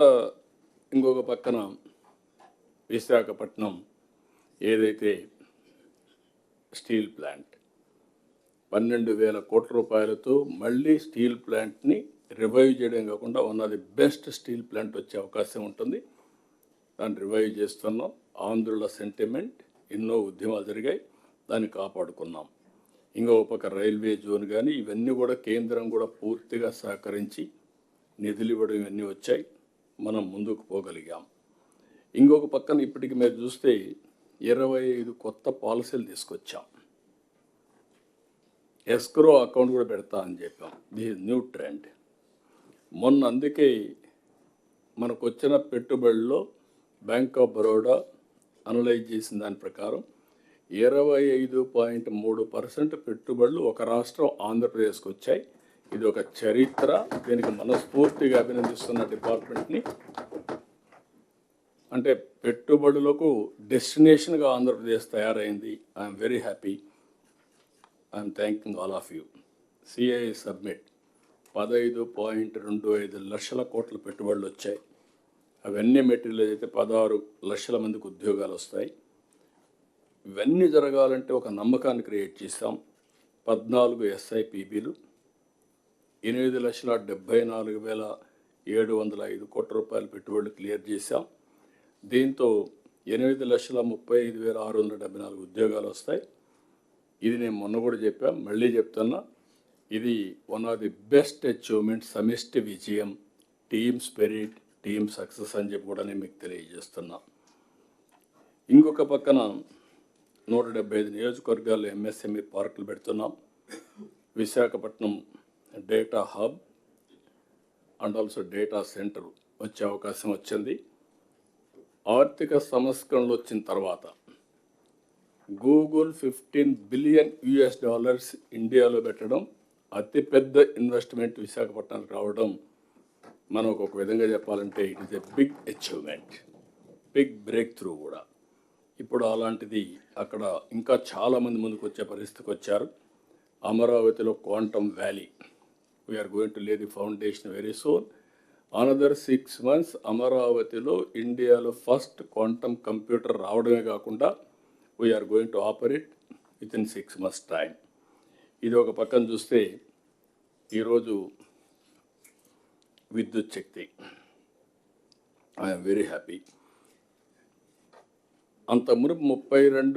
ఇంకొక పక్కన విశాఖపట్నం ఏదైతే స్టీల్ ప్లాంట్ 12,000 కోట్ల రూపాయలతో మళ్ళీ స్టీల్ ప్లాంట్ని రివైవ్ చేయడం కాకుండా one of the best steel plant వచ్చే అవకాశం ఉంటుంది. దాన్ని రివైవ్ చేస్తున్నాం. ఆంధ్రుల సెంటిమెంట్, ఎన్నో ఉద్యమాలు జరిగాయి, దాన్ని కాపాడుకున్నాం. ఇంకొక పక్క రైల్వే జోన్ కానీ ఇవన్నీ కూడా కేంద్రం కూడా పూర్తిగా సహకరించి నిధులు ఇవ్వడం ఇవన్నీ వచ్చాయి. మనం ముందుకు పోగలిగాం. ఇంకొక పక్కన ఇప్పటికి మీరు చూస్తే 25 కొత్త పాలసీలు తీసుకొచ్చాం. ఎస్క్రో అకౌంట్ కూడా పెడతా అని చెప్పాం. This new trend. మొన్న అందుకే మనకు వచ్చిన పెట్టుబడుల్లో బ్యాంక్ ఆఫ్ బరోడా అనలైజ్ చేసిన దాని ప్రకారం 25.3% పెట్టుబడులు ఒక రాష్ట్రం ఆంధ్రప్రదేశ్కి వచ్చాయి. ఇది ఒక చరిత్ర. దీనికి మనస్ఫూర్తిగా అభినందిస్తున్న డిపార్ట్మెంట్ని. అంటే పెట్టుబడులకు డెస్టినేషన్గా ఆంధ్రప్రదేశ్ తయారైంది. I'm very happy. I'm thanking all of you. CI submit 15.25 లక్షల కోట్ల పెట్టుబడులు వచ్చాయి. అవన్నీ మెటీరియల్ అయితే 16 లక్షల మందికి ఉద్యోగాలు వస్తాయి. ఇవన్నీ జరగాలంటే ఒక నమ్మకాన్ని క్రియేట్ చేశాం. 14 SIPBలు, 8,74,705 కోట్ల రూపాయల పెట్టుబడులు క్లియర్ చేశాం. దీంతో 8,35,674 ఉద్యోగాలు వస్తాయి. ఇది నేను మొన్న కూడా చెప్పాను, మళ్ళీ చెప్తున్నా. ఇది one of the best achievement, సమిష్టి విజయం, టీమ్ స్పిరిట్, టీమ్ సక్సెస్ అని చెప్పి కూడా నేను మీకు తెలియజేస్తున్నా. ఇంకొక పక్కన 175 నియోజకవర్గాల్లో MSME పార్కులు పెడుతున్నాం. Visakhapatnam data hub and also data centre వచ్చే అవకాశం వచ్చింది. ఆర్థిక సంస్కరణలు వచ్చిన తర్వాత గూగుల్ $15 బిలియన్ ఇండియాలో పెట్టడం, అతిపెద్ద ఇన్వెస్ట్మెంట్ విశాఖపట్నానికి రావడం, మనకు ఒక విధంగా చెప్పాలంటే it is a big achievement, big breakthrough కూడా. ఇప్పుడు అలాంటిది అక్కడ ఇంకా చాలామంది ముందుకు వచ్చే పరిస్థితికి వచ్చారు. అమరావతిలో quantum valley, we're going to lay the foundation very soon. Another 6 months అమరావతిలో ఇండియాలో ఫస్ట్ క్వాంటమ్ కంప్యూటర్ రావడమే కాకుండా we're going to operate with in 6 months time. ఇది ఒక పక్కన చూస్తే ఈరోజు విద్యుత్ శక్తి, ఐఎమ్ వెరీ హ్యాపీ. అంత మునుపు 32